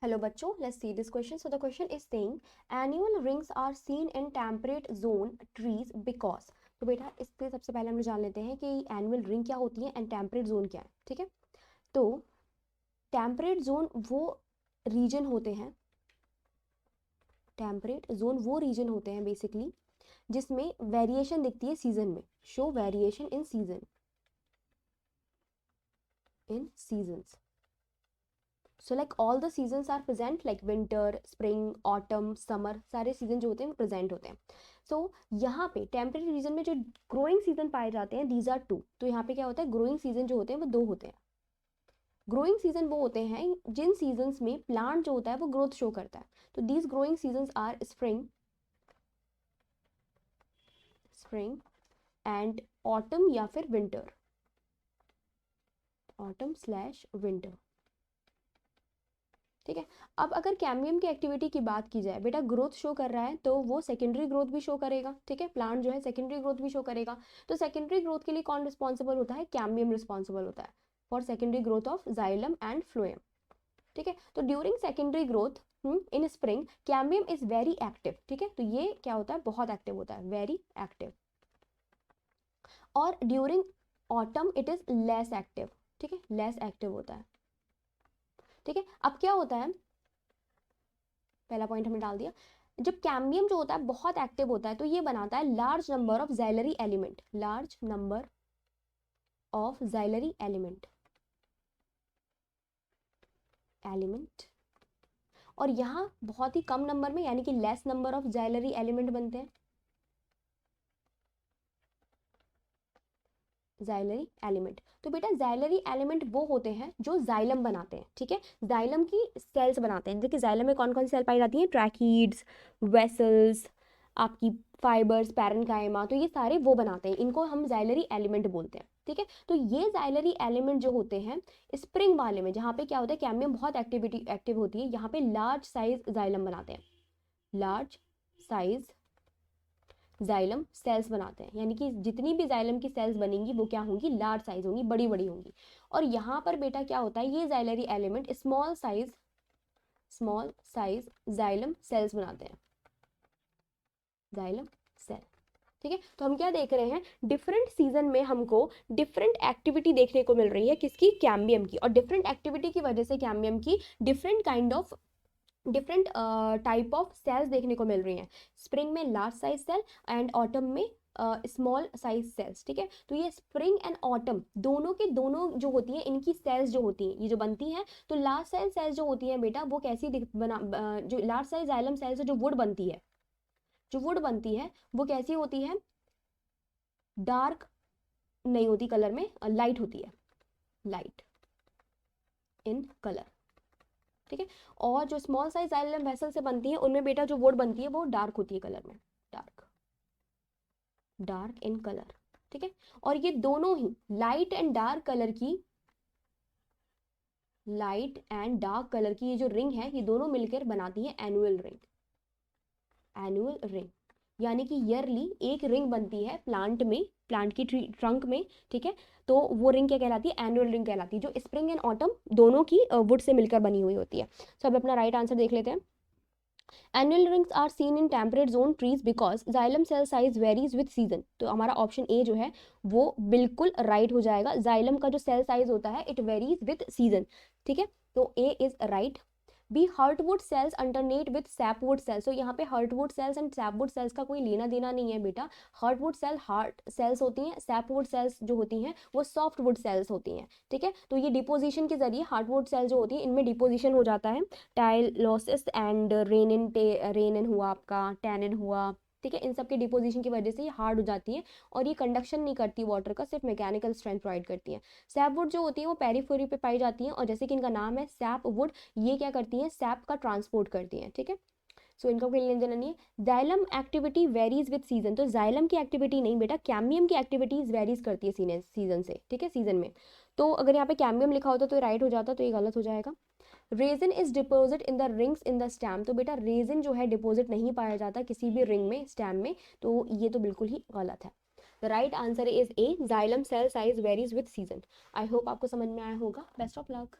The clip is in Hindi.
Hello बच्चों, let's see this question. So the question is saying annual rings are seen in temperate zone trees because. तो बेटा इससे सबसे पहले हम लोग जान लेते हैं कि एनुअल रिंग क्या होती है एंड टेम्परेट जोन क्या है. ठीक है, तो टेम्परेट जोन वो रीजन होते हैं, टेम्परेट जोन वो रीजन होते हैं बेसिकली जिसमें वेरिएशन दिखती है सीजन में. Show variation in season, in seasons. So like all the seasons are present, like winter, spring, autumn, summer, सारे सीजन जो होते हैं प्रेजेंट होते हैं. सो यहाँ पे टेम्परेट रीजन में जो ग्रोइंग सीजन पाए जाते हैं दीज आर टू. तो यहाँ पे क्या होता है, ग्रोइंग सीजन जो होते हैं वो दो होते हैं. ग्रोइंग सीजन वो होते हैं जिन सीजन्स में प्लांट जो होता है वो ग्रोथ शो करता है. तो these growing seasons are spring, spring and autumn या फिर विंटर, ऑटम स्लैश विंटर. ठीक है, अब अगर कैम्बियम की एक्टिविटी की बात की जाए, बेटा ग्रोथ शो कर रहा है तो वो सेकेंडरी ग्रोथ भी शो करेगा. ठीक है, प्लांट जो है सेकेंडरी ग्रोथ भी शो करेगा. तो सेकेंडरी ग्रोथ के लिए कौन रिस्पॉन्सिबल होता है, कैम्बियम रिस्पॉन्सिबल होता है for secondary growth of xylem and phloem. ठीक है, तो during secondary growth in spring cambium is very active. ठीक है, तो ये क्या होता है, बहुत एक्टिव होता है, वेरी एक्टिव. और during autumn it is less active. ठीक है, लेस एक्टिव होता है. ठीक है, अब क्या होता है, पहला पॉइंट हमने डाल दिया. जब कैम्बियम जो होता है बहुत एक्टिव होता है तो ये बनाता है large number of xylary element, large number of xylary element, element. और यहाँ बहुत ही कम नंबर में यानी कि less number of xylary element बनते हैं, जाइलरी एलिमेंट. तो बेटा जाइलरी एलिमेंट वो होते हैं जो जाइलम बनाते हैं. ठीक है, जाइलम की सेल्स बनाते हैं. देखिए जाइलम में कौन कौन सी सेल पाई जाती हैं, ट्रैकीड्स, वेसल्स, आपकी फाइबर्स, पैरेन्काइमा. तो ये सारे वो बनाते हैं, इनको हम जाइलरी एलिमेंट बोलते हैं. ठीक है, तो ये जाइलरी एलिमेंट जो होते हैं स्प्रिंग वाले में, जहाँ पे क्या होता है कैम्बियम बहुत एक्टिव होती है, यहाँ पे लार्ज साइज जाइलम बनाते हैं, लार्ज साइज जाइलम सेल्स बनाते हैं. यानी कि जितनी भी जाइलम की सेल्स बनेंगी वो क्या होंगी, लार्ज साइज होंगी, बड़ी बड़ी होंगी. और यहाँ पर बेटा क्या होता है, ये xylary element small size xylem cells बनाते हैं, जाइलम सेल. ठीक है, तो हम क्या देख रहे हैं, डिफरेंट सीजन में हमको डिफरेंट एक्टिविटी देखने को मिल रही है, किसकी, कैम्बियम की. और डिफरेंट एक्टिविटी की वजह से कैम्बियम की different kind of different type of cells देखने को मिल रही हैं. स्प्रिंग में large size cell and autumn में स्मॉल साइज सेल्स. ठीक है, तो ये स्प्रिंग एंड ऑटम दोनों के दोनों जो होती हैं, इनकी सेल्स जो होती हैं ये जो बनती हैं, तो लार्ज साइज सेल्स जो होती हैं बेटा वो कैसी जो लार्ज साइज जाइलम सेल्स से जो वुड बनती है, जो वुड बनती है वो कैसी होती है, डार्क नहीं होती कलर में, लाइट होती है, लाइट इन कलर. ठीक है, और जो स्मॉल साइज जाइलम वेसल से बनती है उनमें बेटा जो वुड बनती है वो डार्क होती है कलर में, डार्क, डार्क इन कलर. ठीक है, और ये दोनों ही लाइट एंड डार्क कलर की, लाइट एंड डार्क कलर की ये जो रिंग है ये दोनों मिलकर बनाती है एनुअल रिंग, एनुअल रिंग. यानी कि ईयरली एक रिंग बनती है प्लांट में, प्लांट की ट्रंक में. ठीक है, तो वो रिंग क्या कहलाती है, एनुअल रिंग कहलाती है, जो स्प्रिंग एंड ऑटम दोनों की वुड से मिलकर बनी हुई होती है. तो अब अपना राइट आंसर देख लेते हैं. Annual rings are seen in temperate zone trees because xylem cell size varies with season. तो हमारा ऑप्शन ए जो है वो बिल्कुल राइट हो जाएगा. जाइलम का जो सेल साइज होता है इट वेरीज विथ सीजन. ठीक है, तो A is right. B heartwood cells alternate with sapwood cells. तो यहाँ पे heartwood cells and sapwood cells का कोई लेना देना नहीं है बेटा. हर्टवुड सेल हार्ट सेल्स होती हैं, सैपवुड सेल्स जो होती हैं वो सॉफ्टवुड सेल्स होती हैं. ठीक है, तो ये डिपोजिशन के जरिए हार्टवुड सेल जो होती है इनमें डिपोजिशन हो जाता है. टाइलोसिस एंड रेनिन हुआ, आपका टैनिन हुआ. ठीक है, इन सब के डिपोजिशन की वजह से ये हार्ड हो जाती है और ये कंडक्शन नहीं करती वाटर का, सिर्फ मैकेनिकल स्ट्रेंथ प्रोवाइड करती है. सैपवुड जो होती है वो पेरिफेरी पे पाई जाती हैं और जैसे कि इनका नाम है सैपवुड, ये क्या करती हैं, सैप का ट्रांसपोर्ट करती हैं. ठीक है, सो इनका कोई लेन देना नहीं है. Xylem activity varies with season. तो जाइलम की एक्टिविटी नहीं बेटा, कैम्बियम की एक्टिविटीज वेरीज करती है सीजन से. ठीक है, सीजन में. तो अगर यहाँ पे कैम्बियम लिखा होता तो राइट हो जाता, तो ये गलत हो जाएगा. Resin is deposit in the rings in the stem. तो बेटा रेजिन जो है डिपोजिट नहीं पाया जाता किसी भी रिंग में, स्टैम में, तो ये तो बिल्कुल ही गलत है. The right answer is A, xylem cell size varies with season. I hope आपको समझ में आया होगा. Best of luck.